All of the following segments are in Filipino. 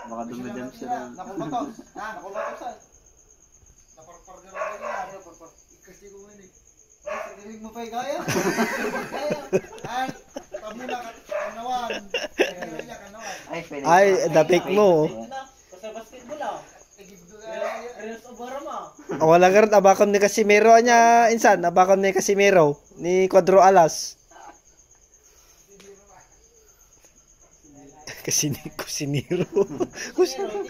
Baka dumidam sila. Nakulotos. Nakulotos ay. Naparpar na lang niya. Kasi ko ngayon eh. Sigalig mo pa yung gaya. Ay, pamula ka, kanawan. Ay, datik mo. Kasi basketball ah. Reels of Barama. Wala ka rin, abakam ni Casimiro niya, insan, abakam ni Casimiro, ni Cuadro Alas. Kusiniro. Kusiniro.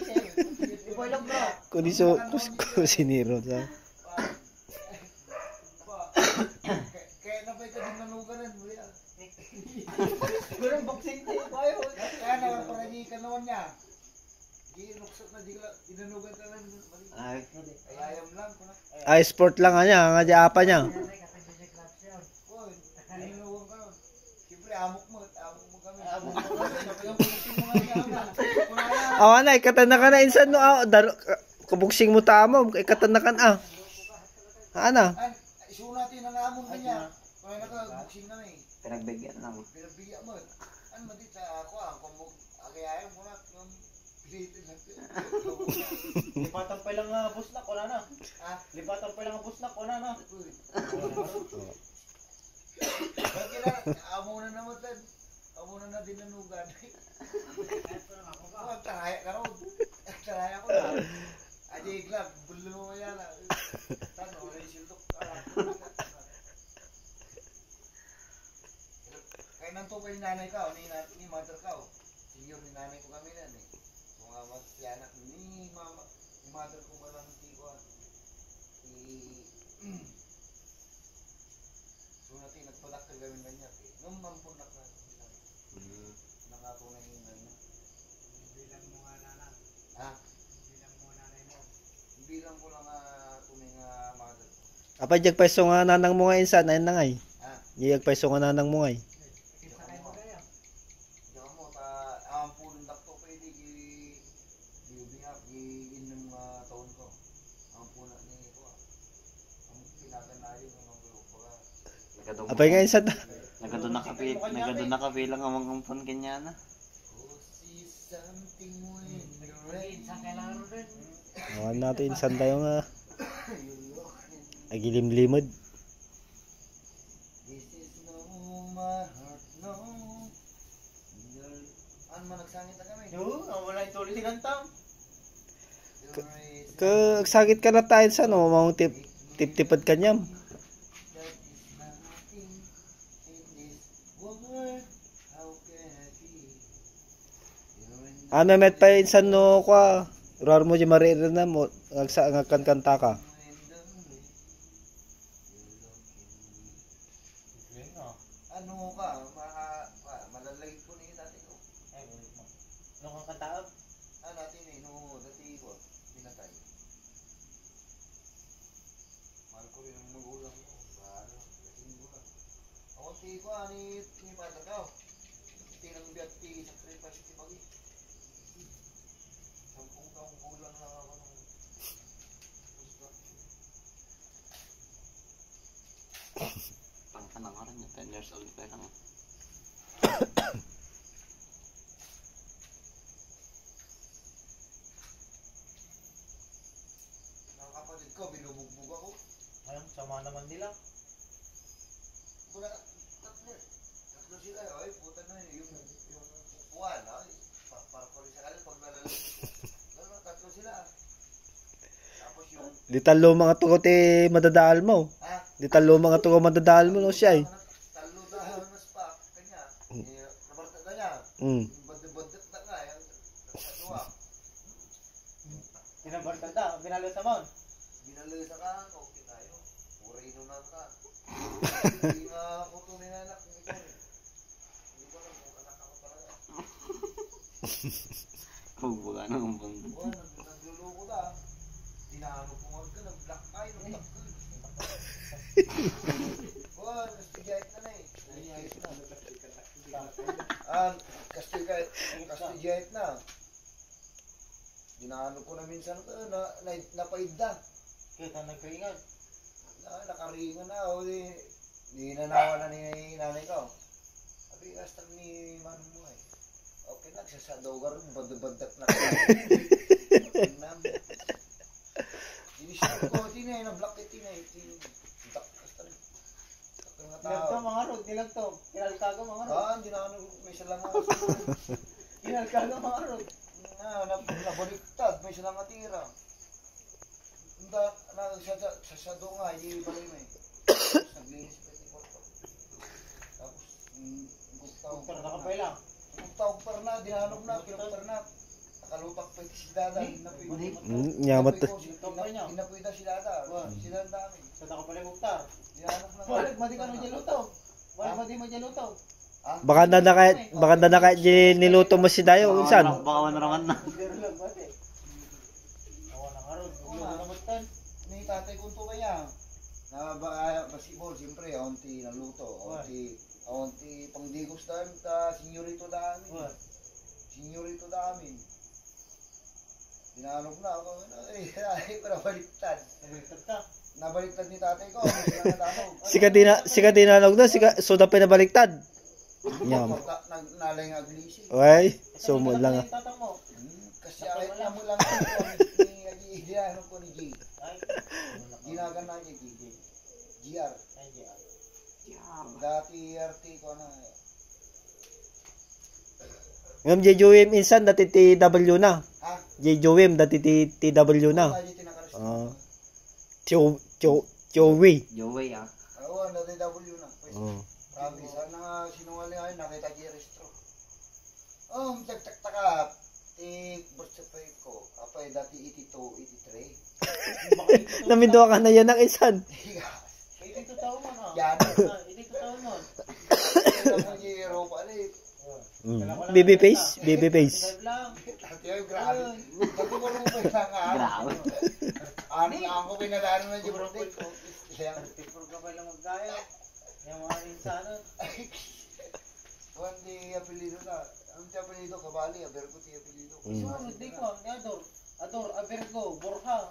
Kaya na ba'y ka din manuganan mo yan? Siguro boxing tayo kayo. Kaya naman para di ka naman niya. Ginuksot na dinanugan ka lang. Ay, ayam lang. Ay, sport lang niya, nga di apa niya. Uy, dinanugan ka nun. Siyempre, amok mo kami. Amok mo kami. Awan na, ikatan ka na insan no. Kabuksing mo tamo, ikatan ka na. Ano? Isuo natin ang amon niya. Kaya naka-boxing na eh. Pinagbigyan lang. Pinagbigyan mo. Ano mo dito ako ang kumug agayayan mo na yung pilitin lang. Lipatan pa lang bus na wala na. Lipatan pa lang bus na wala na. Kaya amo na naman tan. Amo na dinanugan. Ang taraya ka ron. Taraya ko na. Aji glab bullo mo yan. Tano wala siltok. Kaya nanto pa yung nanay ka, ni mother ka. Senior ni nanay ko kami nan eh. Mga magsianak ni mama, ni mother ko ba lang si ko. So natin nagpadak ka gawin ganyan eh. Nung mampunak na. Nakatunay yung nanay. Bilang mo nga nanay. Ha? Bilang mo nanay mo. Bilang ko lang tunay nga mother. Apa jag paiso nga nanang mo nga insan, ayun na ngay. Jag paiso nga nanang mo ngay. Apay nga insan. Nagadun na kabilang ang mga umpon kanya na. Awan natin insan tayo nga. Agilim-limod. This is no my heart, no. Ano man nagsangit na kami? Oo, wala yung tuloy si Gantang. Sakit ka na tayo sa no, mga tip-tipad kanyam. Met pa insan no kwa. Rar mo di maririnig na mo, ngagkan kanta ka. Ano ka, malalay ko ni dati ko. Ano kang kataog? Natin eh, dati ko, pinatay. Mahal ko rin ang magulang ko. Bahala, kasing ko lang. Ako ti ko, ni Pata ka. Tinang biyak ti sacrifice ti bagi. 10 taong gulang lang ako nung Pangkanang orang niya, 10 years old pa lang. Mga kapatid ko, binubugbog ako. Ayun, sama naman nila. Tatlo sila, ay, puta na yung upuan, ay, para ko rin sa kalit, pag nalalagay. Tatlo sila. Tapos yung... Di talo mga tuko ti madadaal mo. Di talo mga tuko madadaal mo no siya eh. Talo dahil na spa, kanya. Nabarta na niya. Badet na nga, yung tatluwa. Pinabarta na, binalo sa mount. Binalo sa ka, okay na yun. Pura inunan ka. Hindi nga ako tunay na anak. Hindi ko lang kung anak ako talaga. Buga ng umpon. Nagluloko na. Dinaano ko nga nag-black eye. Kastigayat na eh. Kastigayat na. Dinaano ko na minsan napaida. Kita nagkaingan. Nakaringan na. Di nanawa na ni nanay ko. Sabi, kastan ni manong mo eh. Okay na, sa dogar, bandabandat na. Inisip ko, tinay na black it, tinay. Black kastan. Mga Dilag to tao. mga rod, dilag to. Kinalkaga mga rod. Hindi na ano, may salangan. Kinalkaga mga rod. Nabaliktad, may salangan tira. Sa nga, hindi bali mo eh. Naglinis pa yung kwarto. Tapos, Doktor, nakapay lang. Gugtaw na, dinanog na, pinuktar na. Nakalutak pa yung si Dada. Nyamat. Inapoy na si Dada. Sila ang dami. Sa nakapay lang doktor. Dinanog na. Balik, madi ka nung jalutaw. Balik, madi mo jalutaw. Baka na kahit niluto mo si Dayo, insan. Baka wanarangan na. Pero lang, bati. Awa na nga rod. Buglo na namutan. Ni tatay kong tuwa niya. Basketball, siyempre, auntie naluto. Auntie pangdigos dami, senyorito dami. Senyorito dami. Dinanog na ako. Para baliktad. Nabaliktad ka. Nabaliktad ni tatay ko. Sika dinanog na, soda pa nabaliktad. Nyam. Nalay nga glisi. Ay, sumod lang ah. Tatang mo. Kasi ay mo lang ni Diano ko ni G. Ay. Ginagan na niya G. GR. Ay, di ah. Dati RT ko na. Ngam JJWM insan dati TW na. Ha? JJWM dati TW na. Wala dito nakaresto. Joey. Joey ah. Oo, dati W na. Oh. Grabe, sana nga sinungaling ay nakita niya registro. Tagtak-taka. Birth certificate ko. Apay dati 82, 83. Namindo ka na yan ng insan. Hindi to tao mo na. Yan. Hindi to tao mo. Ito mo niya Europa ulit. Baby face. Subscribe lang. Dati ay grabe. Dati mo rin pa lang nga. Grabe. Ako pinadaanan na yung birthday ko. Tipur ka pa lang mag-gaya. Yung mga rinsanan. One day apelido na. Anong ti apelido? Kabali. Aberko ti apelido. Isunod, di ko. Ni Ador. Ador, Abergo, Borja.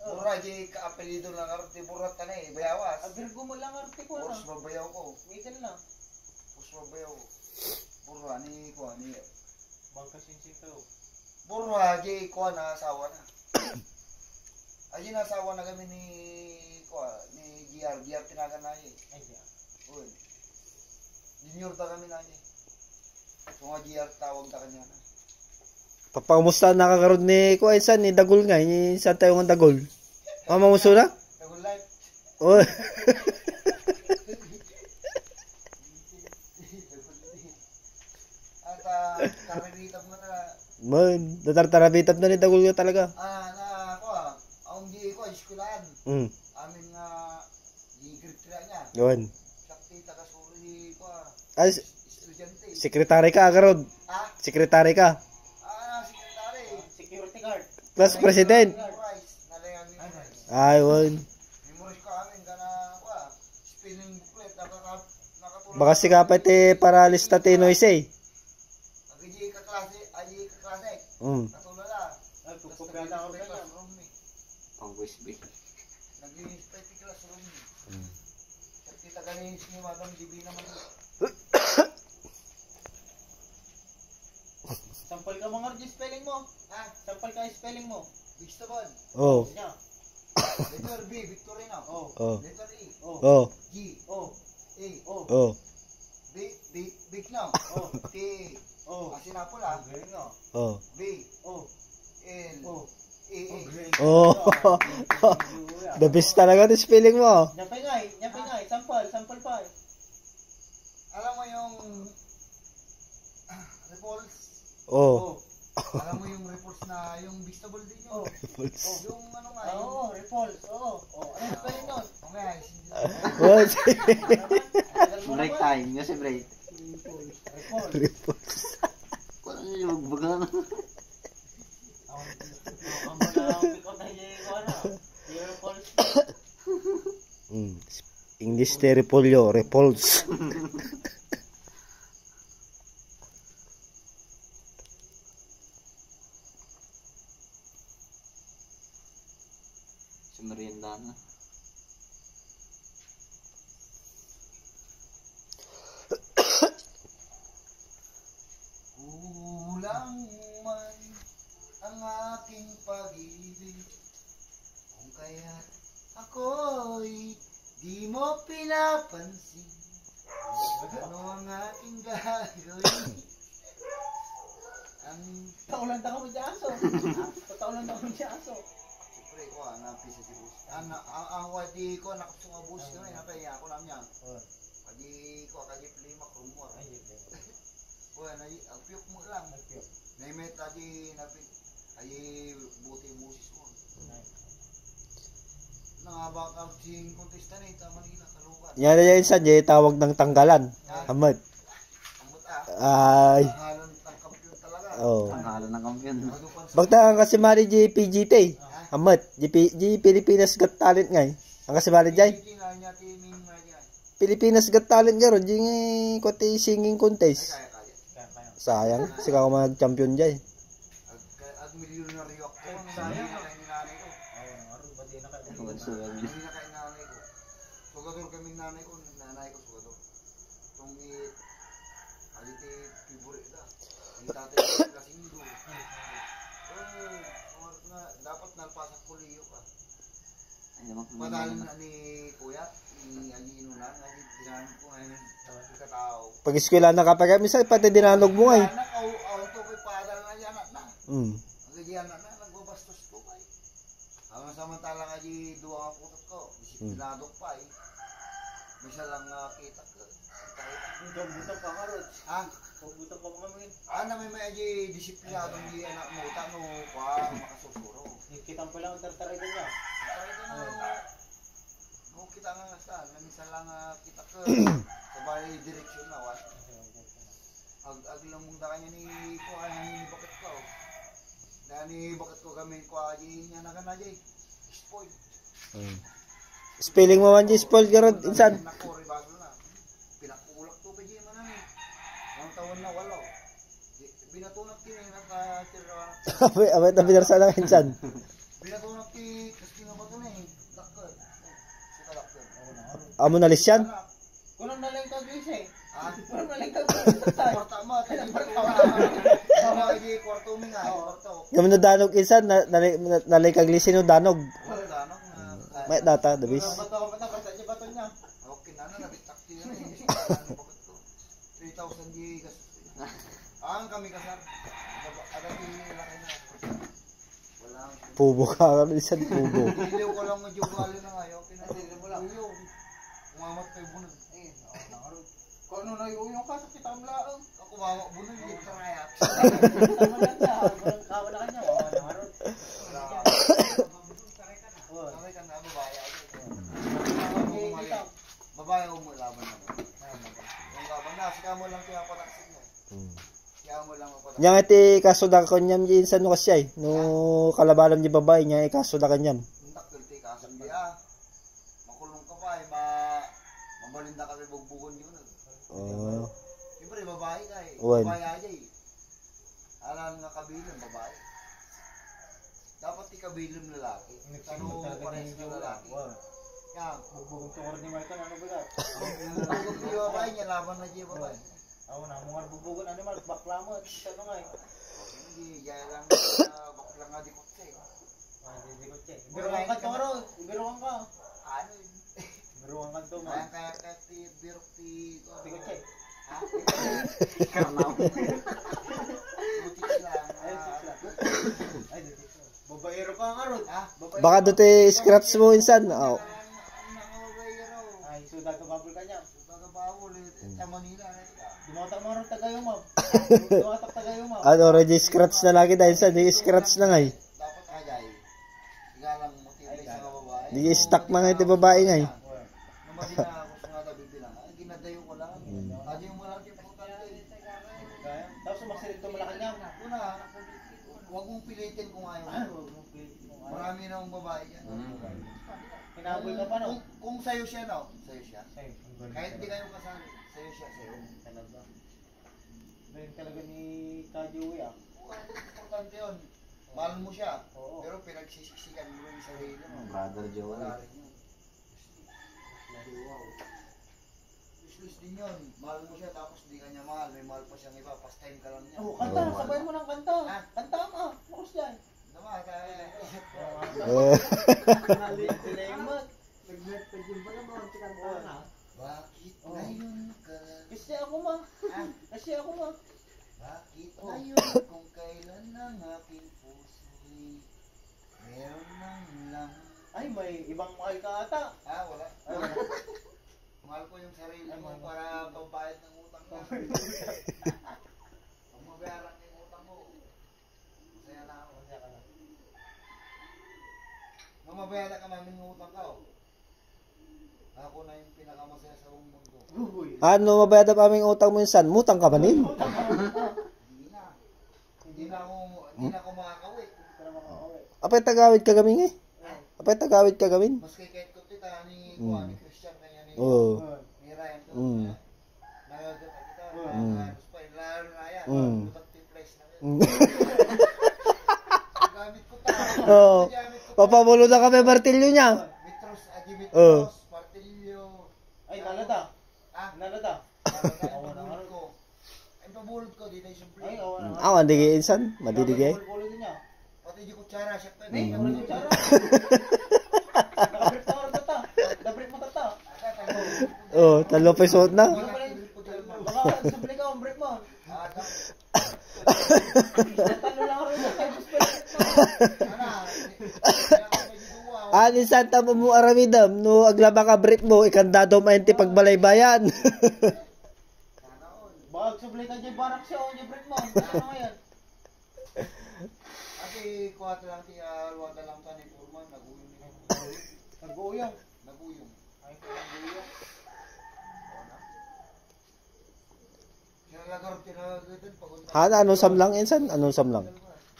Mura di ka apelido ng arte. Burat ka na eh. Bayawas. Abergo mo lang arte ko na. Purs babayaw ko. Middle lang. Purs babayaw ko. Burra ni ko ni. Magkasinsing to. Burra di ko na asawa na. Ayun asawa na kami ni GR tinagan na eh. Ay, di ah. Uy. Junior ta kami na eh. So nga GR tawag ta kanya na. Papakamusta nakakaroon ni ko insan ni Dagol nga, ni insan tayo ng Dagol. Mama mo suna? Tagol life. Oh. At kariritab mo na. Man, datartarabitap na ni Dagol nga talaga. Ang di ko eskwelahan. Amin nga di grade niya. Yun. Sakti takasuri ko Ay, estudyante. sekretary ka agarod. Sekretary ka. Sekretary. Security guard. Plus president. Memorize. Nalayang memorize. Ay, wan. Memorize ko amin kana spelling booklet nakatulong. Baka sikapit para lista tinoise eh. Agi ka klase. Katulala. Ay, kukupya na ako ganyan. Pang wisby. Naglinis pa yung classroom niya. Kita ganis ni Madam GB naman. Sampal ka mga Rg spelling mo. Sampal ka spelling mo. Vegetable. Oh. Nya. Letter B, Victorino. Oh. Letter E, Oh. G, Oh. A. Oh. Big now. T. Oh. Asinapula. Galing nga. Oh. B. Oh. L. Oh. A. Oh. The best talaga ng spelling mo. Nyapay ngay. Sampal pa eh. Alam mo yung repulse? Oh. Alam mo yung repulse na yung vegetable din yun? Yung ano nga, yung... Oo, repulse. Oo. Ano spelling nun? Okay, What? Break time. Kasi break. Repulse. Kung ano yung magbaga na. Ang mga pikot na yung ano. Yung repulse. English te repolyo, repulse. Merienda na. pinapansin. Ano ang aking gagawin? Ang Taulan ka mo dyan aso. Taulan ka mo dyan aso. siyempre ko napisa si bus. Ang wadi ko nakapsong abus ko na kaya ako lang niya. Kadi ko kadi lima krumo. Ko na ang piyok mo lang. Naimet tadi napit ay buti busis mo. Nangabakab sing kontesta ni ta Manila kalukan. Yan na yan sa tawag ng tanggalan. Amad. Amot Ay. halon ng kampiyon talaga. Oh. Ang hala ng kampiyon. Bagta ang kasimari GPGT. Amad. G Pilipinas Got Talent ngay. Ang kasimari jay. Hindi nga niya timing nga niya. Pilipinas Got Talent garo. Di nga kote singing contest. Kaya kaya. Sayang. Sika ko mag-champion jay. Ag milyonaryo ako. Sayang na kay nanay ko. Hindi na kay nanay ko. Sugador kami nanay ko. Nanay ko sugador. Tungit. Alite favorite da. Ang tatay ko kasindo. Dapat nalpasak kuliyo ka. Ay, naman. Padalan na ni Kuya. Ni Alino na. Dinanong ko ngayon. Katao. Pag eskwela na kapag kami sa pati dinanog mo ngay. Anak, auto ko'y padal na yan na. Mm. Nagyan na, nagbabastos ko pa eh. Ang samantala nga di duwa ang putot ko, disiplinado pa eh. Misa lang kita ko. Butang ka nga ron. Ha? Butang ka mga mga. Na may di disiplinado di anak mo, tano pa makasusuro. Kita pa lang ang tartaray ka niya. Talaga na, kung kita nga saan, misa lang kita ko. Sabay direksyon na, wat. Aglamong da kanya ni ko, ni bakit ko. Dani bakit ko kami ko aji niya na kana jay. Spoil. Spelling mo man di spoil garo insan. Nako ribado na. Pinakulak to pa jay manani. Ang taon na walo. Binatunak tin na ka tira. Abay na binarsa lang insan. Binatunak ti kasi nga ba to na eh. Dakka. Sukalak yun. Amo na lisyan. Kunong nalang ka gise. Kunong nalang ka Kwarta mo. Sama aji kwarto mi nga. Kwarto. Gamin na danog insan nalay kag lisin no danog. Wala danok na. May data dabis. bato basta di bato niya. Okay na nabitak ti na. Ano bakit ko? 3,000 di gas. Ang kami kasar. Ada di laki na. Wala. Pubo ka insan pubo. Diliw ko lang medyo wala na ngayon. Pinadili mo lang. Umamat kay bunod. Ayun. Kung ano na yung ka sa kita ang laang. Ako mawa bunod di ka kaya. Tama lang na. Walang kawa na kanya. Wala nga ron. Sabi ka na babae ako. Kita. Babae mo laban na. Yung laban na sika mo lang kaya pataksin mo. Kaya mo lang pataksin. Nya iti kasuda ko nyam di insan no kasyay. No kalabalan di babae nya ikasuda kanyam. Untak kulti ka sa biya. Makulong ka pa ay mabalinda ka kay bugbugon yun. Oh. Siyempre babae ka eh. Uwan. Babae aja eh. Alam nga kabilang babae. Dapat ikabiling lalaki. Ano pares na lalaki. Yan. Bugbugong tukor ni Martin. Ano ba yan? Ang babae niya laban na siya babae. Ako na. Mga bubugon. Ano man? Bakla mo. Ano nga eh. Hindi, gaya lang bakla nga di kutse. Hindi ko check. Ibiruan ka toro. Ibiruan ka. Ano yun? Ibiruan ka to. Kaya ti birok ti... Hindi ko check. Ha? Karnaw. Butik lang. Ay, dito. Babaero ka nga ron. Ha? Baka dote scratch mo insan. Oh. Ay, suda ka babul ka niya. Pagkabawol sa Manila. Dumatak mo ron tagayo mo. Dumatak tagayo mo. Ano ready scratch na lagi dahil sa di scratch na ngay. Dapat ajay. Higa lang motivate sa babae. Di stuck na ngay ti babae ngay. Namali na ako sa nga tabi bilang. Ay, ginadayo ko lang. Adi yung malaki po tayo. Kaya. Tapos sumaksilip to malakan niya. Una, huwag mong pilitin kung ayaw mo. Marami na akong babae yan. Hinabol ka pa no? Kung sa'yo siya, no? Sa'yo siya. Ay, Kahit di kayo kasali, sa'yo siya, sa'yo. talaga. Ganyan talaga ni Kajoey ah. Importante yun. Mahal mo siya. Oo. Pero pinagsisiksikan mo yung sarili mo. Brother Joel. Wala rin yun. Wow. Useless din yun. Mahal mo siya tapos di ka niya mahal. May mahal pa siyang iba. Pastime ka lang niya. Oh, kanta. Sabay mo ng kanta. Ha? Kanta ka. Bukas yan. Tama, kaya... Eh. Salamat. Nag-net pa din ba naman? Tika na. Kasi ako nga. Bakit ngayon kung kailan ang aking puso'y meron ng lang. Ay, may ibang mahal ka ata. Wala. Mahal ko yung sarili mo para pambayad ng utang mo. Kung mabayaran yung utang mo, masaya na ako. Masaya ka na. Nung mabayaran ka namin ng utang ka, ako na yung pinakamasaya sa buong mundo. Uy. Ano mabayad ang aming utang mo insan? Mutang ka ba nin? Hindi na. Hindi na ako makakawit. Hindi ka na makakauwi. Apay tagawid ka gamin eh. Apay tagawid ka gamin. Mas kay kahit ko kita ni Christian na yan Oo. ni Ryan to. Nagagat kita. Halos pa lalo na yan. Lutat place na yan. Gamit ko ta. Oo. Gamit ko ta. Papamulo na kami martilyo niya. Mitros, Mitros, Martilyo. Ay, nalata. Nalata. Pabulot ko. Ay, pabulot ko, di na yung Ay, play. awa na. Ah, mandigay insan. Madidigay. Pulpulin din niya. Pati di kutsara, siya pa. Ay, nakulit yung tsara. Nakabrit na oras ata. Nabrit mo tata. Oh, 3 peso na. Baka sabli ka, break mo. Talo lang rin sa kaya gusto Ani santa mo aramidam no aglaba ka brick mo ikandado maenti pagbalaybayan. Bag sabli ka dyan barak siya o dyan break mo. Ano ngayon? Kasi kuha lang luwag lang ka ni Purman, naguyong niya. Nag-uuyong. Naguyong. Ay, nag-uuyong. Kinalagaran pagunta. Hana ano samlang insan? Ano samlang?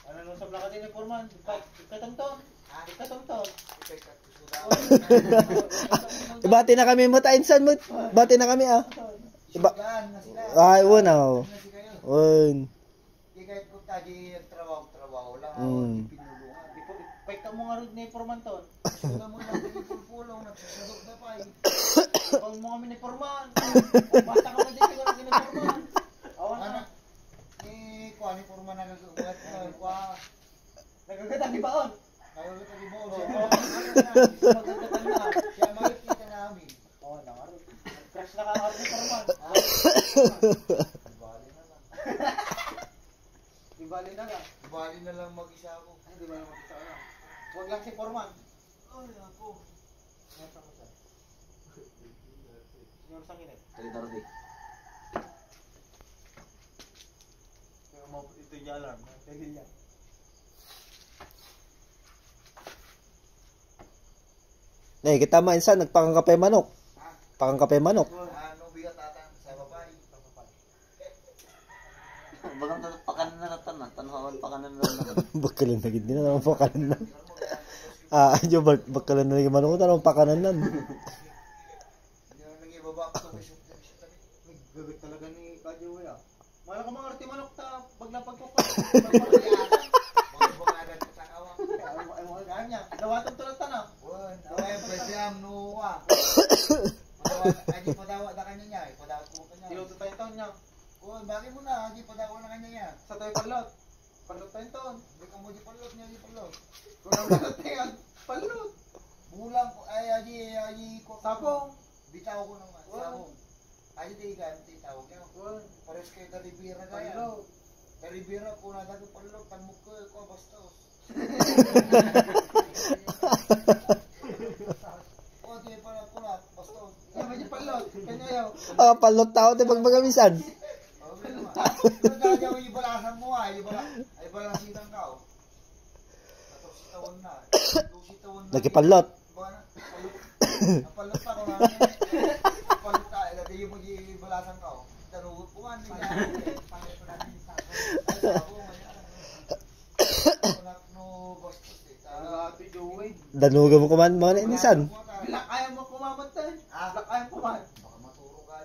Ano nung sabla ka din ni Foreman? Ikatamton. Ikatamton. Ibati na kami mo ta insan mo. Bati na kami ah. Sugaan na sila. Ay wala. Na si kayo. Un. Di kahit kung tagi trabaho lang ako, Mm. di pinulungan. Pay ka mo nga rin ni Foreman ton. Suga mo lang pulpulong, nagsasadok na pa eh. Pag mo kami ni Foreman. Basta ka mo din siguro ni Foreman. Awan na. Anak, kuha ni Purman nagagagat. Kuha, Nagagatan di baon. nagagagat ni Bo. Oo. Magagatan na. Siya makikita namin. Oo, nakaroon. Crush na ka ni Foreman. Bali na lang. Di bali na ka. Bali na lang mag-isa ako. Ay, di ba naman isa ka na. Huwag lang si Foreman. Ay, ako. Senyor Sanginit. Solidarity. Kaya mo ito yung alarm. Kaya niya. Eh kita ma insan nagpakangkape manok. Pakangkape manok. Ano bigat tatang sa babae? Bagang pakanan na natan na. Tanhawan pakanan na natan. Bakalan na gid na naman pakanan na. Ah, ayo bakalan na gid manok tanong pakanan nan. Hindi na nang ibaba ko ito. Gagat talaga ni Kadyo ya. Mala ka mga arti manok ta paglapag ko. Mga bungadan ko sa kawang. Ay mo kanya. Dawatan tulad ta na. Wan, away pwede ang nuwa. Aji padawa na kanya niya. Padawa ko kanya. Tinuto tayo taon niya. Wan, bakit mo na? Aji padawa na kanya niya. Sa tayo palot. Palot tayo taon. Hindi ka mo di palot niya, di palot. Kung nabalot tayo, palot. Bulang ko, ay aji ko. Sabong. Bitaw ko naman, sabong. Aji di ganti tawag niya. Pares kayo karibira kaya. Palot. Karibira ko na dago palot, tanmuk ko bastos. O, di pala pula, bastos. Ay, medyo palot. Kanya yaw. Ah, palot tao te pagbagamisan. Pero gagawin yung balasan mo ay balasitan ka o. 14 taon na. 12 taon na. Nagipalot. Napalot pa ko na. Napalot ka. Ilagay yung mag-ibalasan ka o. Tanugot ko man. Pangit ko namin yung sako. Ay, sako. Anak no bastos eh. Ate Joey. Danuga mo kuman mga insan. Bilak ayaw mo kumamat tayo. Bilak ayaw kumamat. Baka maturo ka.